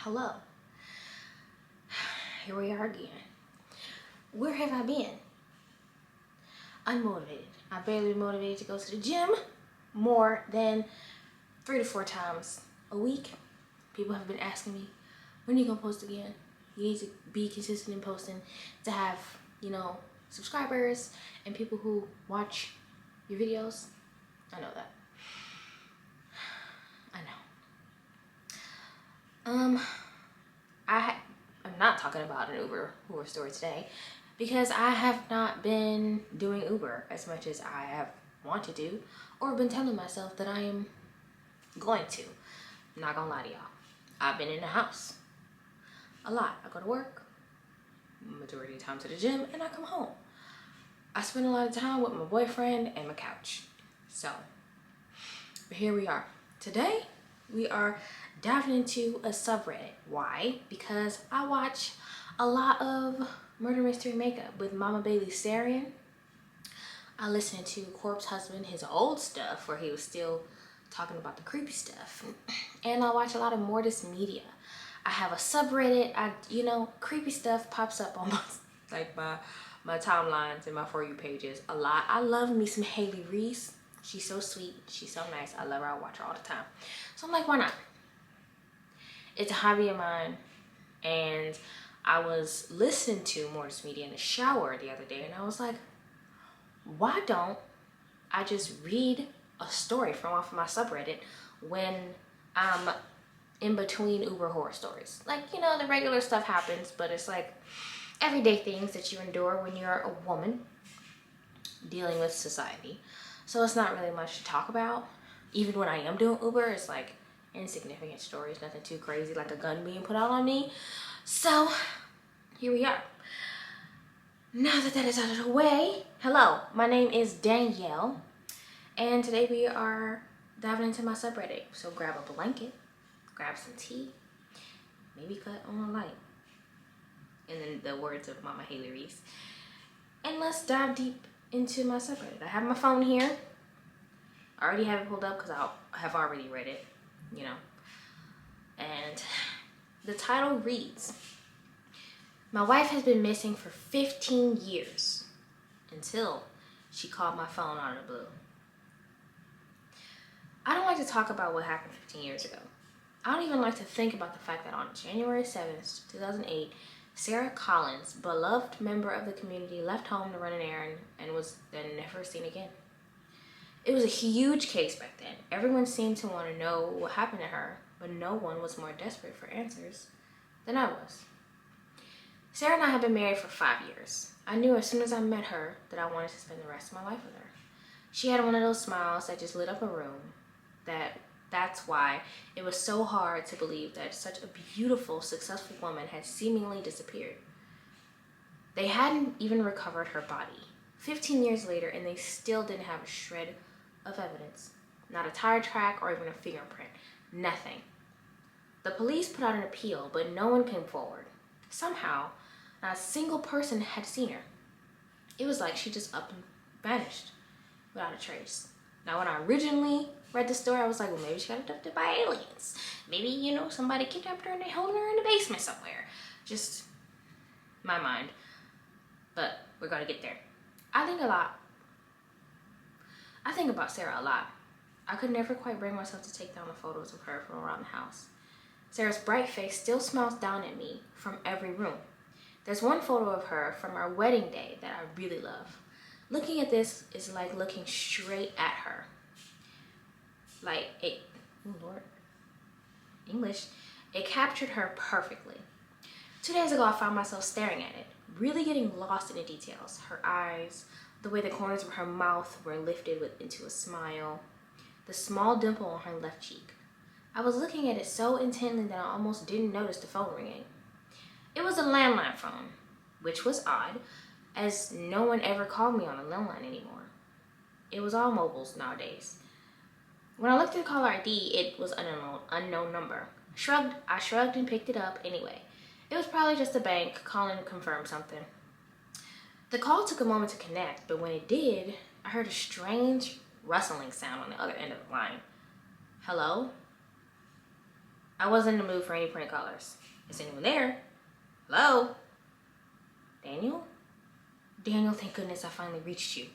Hello. Here we are again. Where have I been? Unmotivated. I barely motivated to go to the gym more than 3 to 4 times a week. People have been asking me, when are you gonna post again? You need to be consistent in posting to have, subscribers and people who watch your videos. I know that. I know. I'm not talking about an Uber horror story today because I have not been doing Uber as much as I have wanted to or been telling myself that I am going to. I'm not gonna lie to y'all. I've been in the house a lot. I go to work, majority of the time to the gym, and I come home. I spend a lot of time with my boyfriend and my couch. So, but here we are. Today, we are diving into a subreddit. Why? Because I watch a lot of murder mystery makeup with Mama Bailey Sarian. I listen to Corpse Husband, his old stuff where he was still talking about the creepy stuff. And I watch a lot of Mortis Media. I have a subreddit. Creepy stuff pops up on my timelines and my For You pages a lot. I love me some Haley Reese. She's so sweet. She's so nice. I love her. I watch her all the time. So I'm like, why not? It's a hobby of mine. And I was listening to Mortis Media in the shower the other day. And I was like, why don't I just read a story from off of my subreddit when I'm in between Uber horror stories? The regular stuff happens, but it's like everyday things that you endure when you're a woman dealing with society. So it's not really much to talk about. Even when I am doing Uber, it's like insignificant stories, nothing too crazy, like a gun being put out on me. So here we are. Now that that is out of the way, hello, my name is Danielle, and today we are diving into my subreddit. So grab a blanket, grab some tea, maybe cut on a light, and then the words of Mama Haley Reese, and let's dive deep into my subreddit. I have my phone here. I already have it pulled up because I have already read it, And the title reads, "My wife has been missing for 15 years until she called my phone out of the blue." I don't like to talk about what happened 15 years ago. I don't even like to think about the fact that on January 7th, 2008, Sarah Collins, beloved member of the community, left home to run an errand and was then never seen again. It was a huge case back then. Everyone seemed to want to know what happened to her, but no one was more desperate for answers than I was. Sarah and I had been married for 5 years. I knew as soon as I met her that I wanted to spend the rest of my life with her. She had one of those smiles that just lit up a room. That's why it was so hard to believe that such a beautiful, successful woman had seemingly disappeared. They hadn't even recovered her body 15 years later, and they still didn't have a shred of evidence. Not a tire track or even a fingerprint. Nothing. The police put out an appeal, but no one came forward. Somehow, not a single person had seen her. It was like she just up and vanished without a trace. Now, when I originally read the story, I was like, well, maybe she got abducted by aliens. Maybe, somebody kidnapped her and they held her in the basement somewhere. Just my mind. But we're gonna get there. I think about Sarah a lot. I could never quite bring myself to take down the photos of her from around the house. Sarah's bright face still smiles down at me from every room. There's one photo of her from our wedding day that I really love. Looking at this is like looking straight at her. It captured her perfectly. 2 days ago, I found myself staring at it, really getting lost in the details. Her eyes, the way the corners of her mouth were lifted into a smile, the small dimple on her left cheek. I was looking at it so intently that I almost didn't notice the phone ringing. It was a landline phone, which was odd, as no one ever called me on a landline anymore. It was all mobiles nowadays. When I looked at the caller ID, it was an unknown number. I shrugged and picked it up anyway. It was probably just the bank calling to confirm something. The call took a moment to connect, but when it did, I heard a strange rustling sound on the other end of the line. Hello? I wasn't in the mood for any prank callers. Is anyone there? Hello? Daniel? Daniel, thank goodness I finally reached you.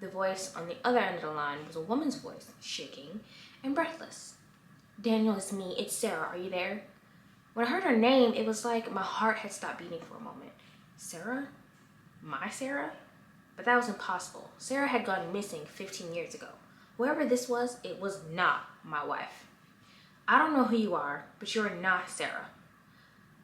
The voice on the other end of the line was a woman's voice, shaking and breathless. Daniel, it's me. It's Sarah. Are you there? When I heard her name, it was like my heart had stopped beating for a moment. Sarah? My Sarah? But that was impossible. Sarah had gone missing 15 years ago. Whoever this was, it was not my wife. I don't know who you are, but you're not Sarah.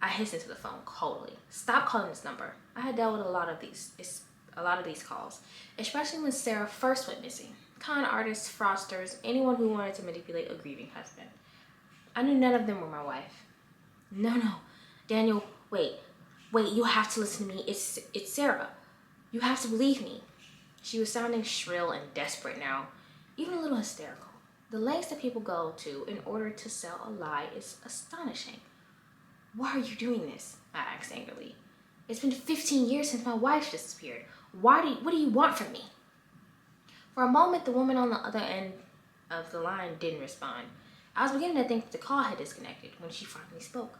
I hissed into the phone coldly. Stop calling this number. I had dealt with a lot of these calls, especially when Sarah first went missing. Con artists, fraudsters, anyone who wanted to manipulate a grieving husband. I knew none of them were my wife. No. Daniel, wait, you have to listen to me. It's Sarah. You have to believe me. She was sounding shrill and desperate now, even a little hysterical. The lengths that people go to in order to sell a lie is astonishing. Why are you doing this? I asked angrily. It's been 15 years since my wife disappeared. What do you want from me? For a moment, the woman on the other end of the line didn't respond. I was beginning to think that the call had disconnected when she finally spoke.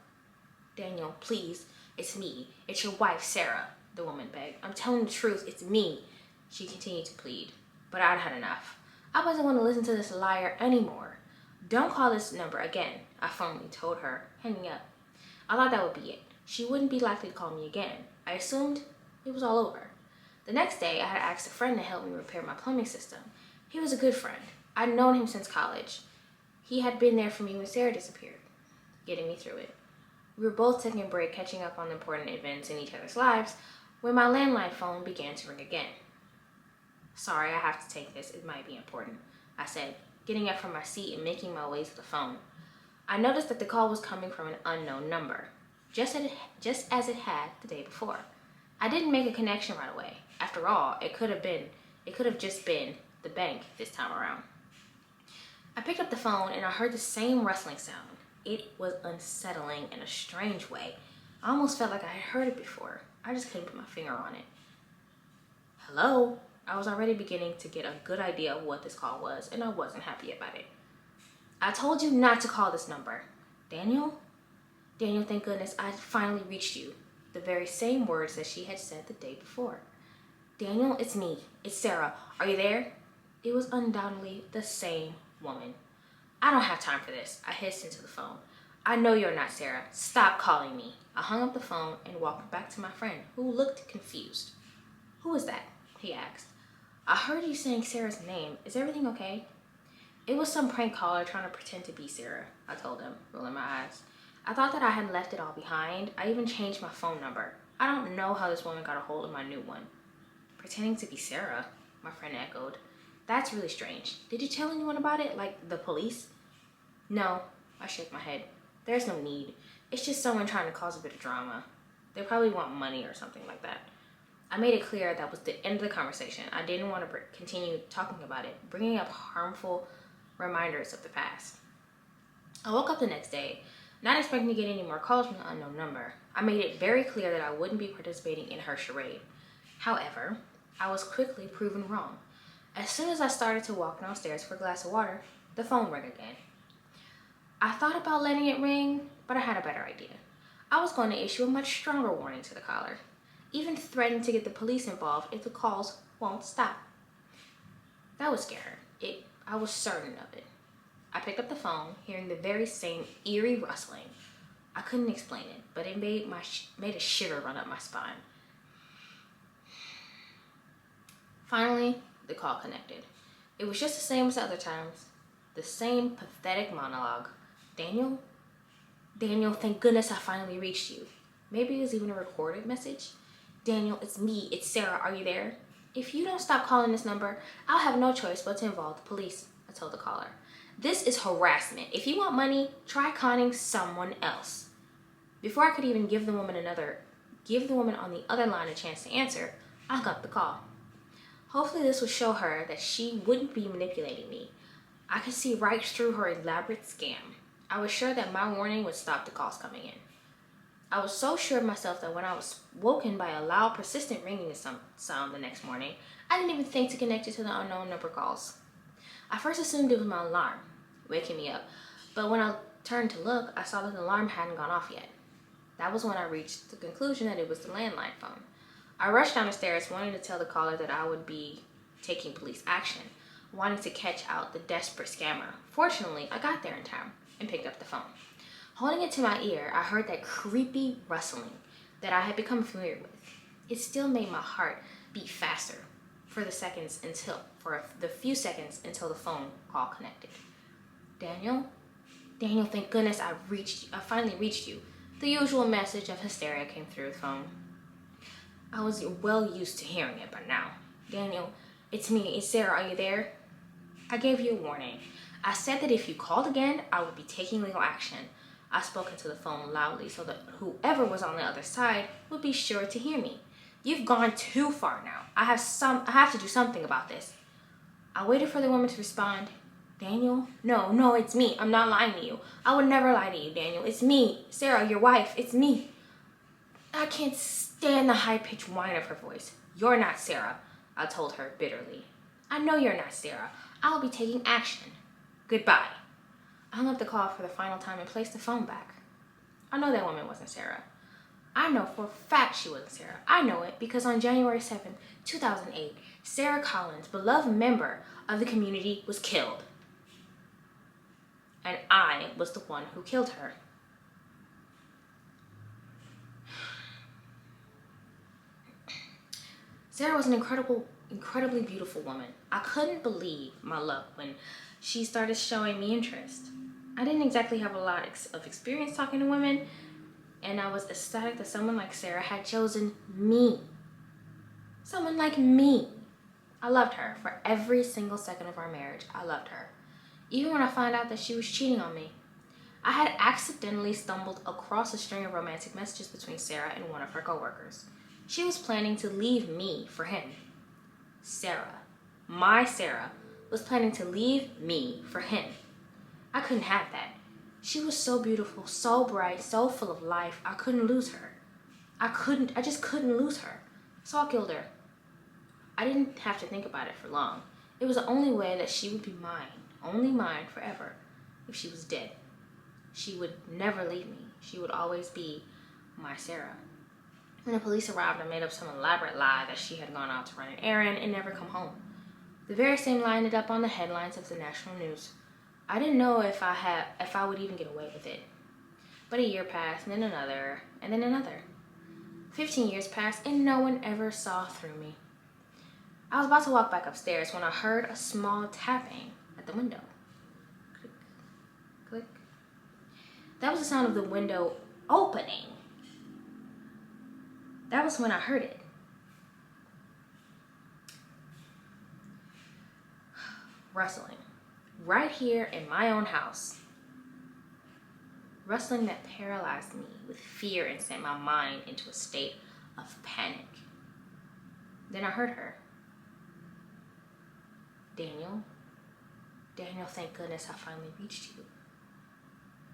Daniel, please, it's me. It's your wife, Sarah, the woman begged. I'm telling the truth, it's me. She continued to plead, but I'd had enough. I wasn't going to listen to this liar anymore. Don't call this number again, I firmly told her, hanging up. I thought that would be it. She wouldn't be likely to call me again. I assumed it was all over. The next day, I had asked a friend to help me repair my plumbing system. He was a good friend. I'd known him since college. He had been there for me when Sarah disappeared, getting me through it. We were both taking a break, catching up on the important events in each other's lives, when my landline phone began to ring again. Sorry, I have to take this. It might be important, I said, getting up from my seat and making my way to the phone. I noticed that the call was coming from an unknown number, just as it had the day before. I didn't make a connection right away. After all, it could have just been the bank this time around. I picked up the phone and I heard the same rustling sound. It was unsettling in a strange way. I almost felt like I had heard it before. I just couldn't put my finger on it. Hello? I was already beginning to get a good idea of what this call was, and I wasn't happy about it. I told you not to call this number. Daniel? Daniel, thank goodness I finally reached you. The very same words that she had said the day before. Daniel, it's me. It's Sarah. Are you there? It was undoubtedly the same woman. I don't have time for this, I hissed into the phone. I know you're not Sarah. Stop calling me. I hung up the phone and walked back to my friend, who looked confused. Who was that? He asked. I heard you saying Sarah's name. Is everything okay? It was some prank caller trying to pretend to be Sarah, I told him, rolling my eyes. I thought that I had left it all behind. I even changed my phone number. I don't know how this woman got a hold of my new one. Pretending to be Sarah, my friend echoed. That's really strange. Did you tell anyone about it, like the police? No, I shook my head. There's no need. It's just someone trying to cause a bit of drama. They probably want money or something like that. I made it clear that was the end of the conversation. I didn't want to continue talking about it, bringing up harmful reminders of the past. I woke up the next day, not expecting to get any more calls from the unknown number. I made it very clear that I wouldn't be participating in her charade. However, I was quickly proven wrong. As soon as I started to walk downstairs for a glass of water, the phone rang again. I thought about letting it ring, but I had a better idea. I was going to issue a much stronger warning to the caller, even threaten to get the police involved if the calls won't stop. That would scare her. I was certain of it. I picked up the phone, hearing the very same eerie rustling. I couldn't explain it, but it made a shiver run up my spine. Finally, the call connected. It was just the same as the other times. The same pathetic monologue. Daniel? Daniel, thank goodness I finally reached you. Maybe it was even a recorded message. Daniel, it's me. It's Sarah. Are you there? If you don't stop calling this number, I'll have no choice but to involve the police, I told the caller. This is harassment. If you want money, try conning someone else. Before I could even give the woman on the other line a chance to answer, I hung up the call. Hopefully this would show her that she wouldn't be manipulating me. I could see right through her elaborate scam. I was sure that my warning would stop the calls coming in. I was so sure of myself that when I was woken by a loud, persistent ringing sound the next morning, I didn't even think to connect it to the unknown number calls. I first assumed it was my alarm, waking me up, but when I turned to look, I saw that the alarm hadn't gone off yet. That was when I reached the conclusion that it was the landline phone. I rushed down the stairs, wanting to tell the caller that I would be taking police action, wanting to catch out the desperate scammer. Fortunately, I got there in time and picked up the phone. Holding it to my ear, I heard that creepy rustling that I had become familiar with. It still made my heart beat faster for the few seconds until the phone call connected. Daniel, thank goodness I finally reached you. The usual message of hysteria came through the phone. I was well used to hearing it by now. Daniel, it's me. It's Sarah. Are you there? I gave you a warning. I said that if you called again, I would be taking legal action. I spoke into the phone loudly so that whoever was on the other side would be sure to hear me. You've gone too far now. I have to do something about this. I waited for the woman to respond. Daniel? No, it's me. I'm not lying to you. I would never lie to you, Daniel. It's me, Sarah, your wife. It's me. I can't stand the high-pitched whine of her voice. You're not Sarah, I told her bitterly. I know you're not Sarah. I'll be taking action. Goodbye. I hung up the call for the final time and placed the phone back. I know that woman wasn't Sarah. I know for a fact she wasn't Sarah. I know it because on January 7th, 2008, Sarah Collins, beloved member of the community, was killed. And I was the one who killed her. Sarah was an incredibly beautiful woman. I couldn't believe my luck when she started showing me interest. I didn't exactly have a lot of experience talking to women, and I was ecstatic that someone like Sarah had chosen me. Someone like me. I loved her. For every single second of our marriage, I loved her. Even when I found out that she was cheating on me. I had accidentally stumbled across a string of romantic messages between Sarah and one of her coworkers. She was planning to leave me for him. Sarah, my Sarah, was planning to leave me for him. I couldn't have that. She was so beautiful, so bright, so full of life. I couldn't lose her. I just couldn't lose her. So I killed her. I didn't have to think about it for long. It was the only way that she would be mine, only mine forever, if she was dead. She would never leave me. She would always be my Sarah. When the police arrived, I made up some elaborate lie that she had gone out to run an errand and never come home. The very same lie ended up on the headlines of the national news. I didn't know if I would even get away with it. But a year passed, and then another, and then another. 15 years passed, and no one ever saw through me. I was about to walk back upstairs when I heard a small tapping at the window. Click, click. That was the sound of the window opening. That was when I heard it. Rustling. Right here in my own house. Rustling that paralyzed me with fear and sent my mind into a state of panic. Then I heard her. Daniel, thank goodness I finally reached you.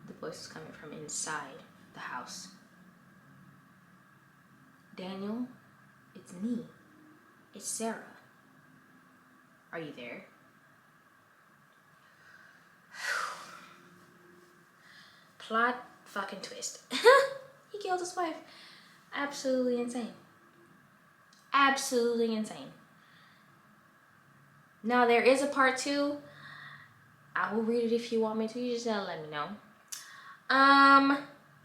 The voice was coming from inside the house. Daniel, it's me. It's Sarah. Are you there? Plot fucking twist. He killed his wife. Absolutely insane. Absolutely insane. Now there is a part 2. I will read it if you want me to. You just gotta let me know.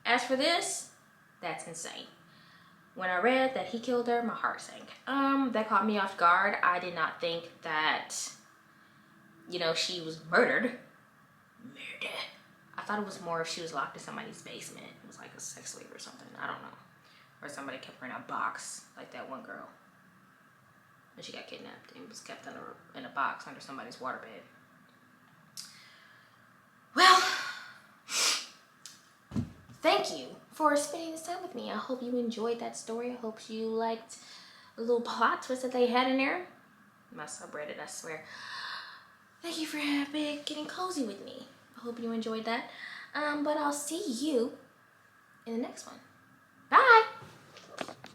As for this, that's insane. When I read that he killed her, my heart sank. That caught me off guard. I did not think that, she was murdered. I thought it was more if she was locked in somebody's basement. It was like a sex slave or something. I don't know. Or somebody kept her in a box, like that one girl. And she got kidnapped and was kept in a box under somebody's waterbed. Well, thank you for spending this time with me. I hope you enjoyed that story. I hope you liked the little plot twist that they had in there. My subreddit, I swear. Thank you for getting cozy with me. I hope you enjoyed that. But I'll see you in the next one. Bye!